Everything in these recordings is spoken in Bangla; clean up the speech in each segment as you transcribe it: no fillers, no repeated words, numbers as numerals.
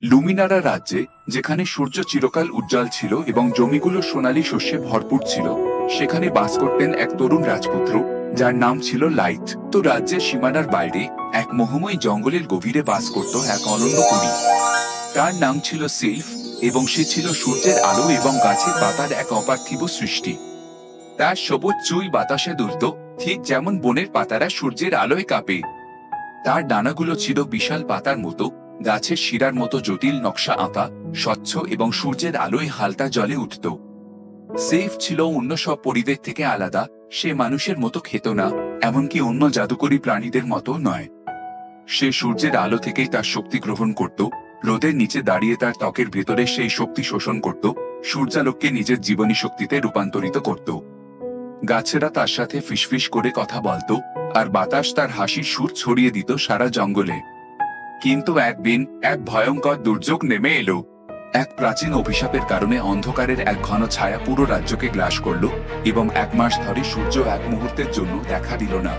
লুমিনারা রাজ্যে, যেখানে সূর্য চিরকাল উজ্জ্বল ছিল এবং জমিগুলো সোনালী শস্যে ভরপুর ছিল, সেখানে বাস করতেন এক তরুণ রাজপুত্র যার নাম ছিল লাইট। তো রাজ্যের সীমানার বাইরে এক মোহময়ী জঙ্গলের গভীরে বাস করত এক অনন্য পরী। তার নাম ছিল সিলফ, এবং সে ছিল সূর্যের আলো এবং গাছের পাতার এক অপার্থিব সৃষ্টি। তার সবুজ চুল বাতাসে দুলত, ঠিক যেমন বনের পাতারা সূর্যের আলোয় কাঁপে। তার ডানাগুলো ছিল বিশাল পাতার মতো, গাছের শিরার মতো জটিল নকশা আঁকা, স্বচ্ছ এবং সূর্যের আলোয় হালকা জ্বলে উঠত। সেফ ছিল অন্য সব পরিদের থেকে আলাদা। সে মানুষের মতো খেত না, এমনকি অন্য জাদুকরী প্রাণীদের মতো নয়। সে সূর্যের আলো থেকেই তার শক্তি গ্রহণ করত, রোদের নিচে দাঁড়িয়ে তার ত্বকের ভেতরে সেই শক্তি শোষণ করত, সূর্যালোককে নিজের জীবনী শক্তিতে রূপান্তরিত করত। গাছেরা তার সাথে ফিসফিস করে কথা বলত, আর বাতাস তার হাসির সুর ছড়িয়ে দিত সারা জঙ্গলে। কিন্তু একদিন এক ভয়ঙ্কর দুর্যোগ নেমে এলো। এক প্রাচীন অভিশাপের কারণে অন্ধকারের এক ঘন ছায়া পুরো রাজ্যকে গ্রাস করল, এবং 1 মাস ধরে সূর্য এক মুহূর্তের জন্য দেখা দিল না।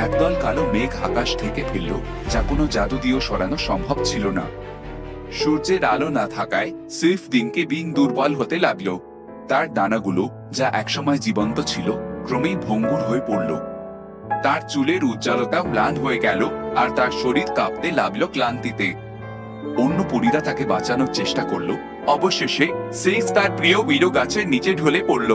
একদল কালো মেঘ আকাশ থেকে ফেলল, যা কোনো জাদু দিয়েও সরানো সম্ভব ছিল না। সূর্যের আলো না থাকায় সিলফ দিনকে দিন দুর্বল হতে লাগলো। তার ডানাগুলো, যা একসময় জীবন্ত ছিল, ক্রমেই ভঙ্গুর হয়ে পড়ল। তার চুলের উজ্জ্বলতা ম্লান হয়ে গেল, আর তার শরীর কাঁপতে লাগলো ক্লান্তিতে। অন্য পরীরা তাকে বাঁচানোর চেষ্টা করলো। অবশেষে সিলফ তার প্রিয় উইডো গাছের নিচে ঢলে পড়ল।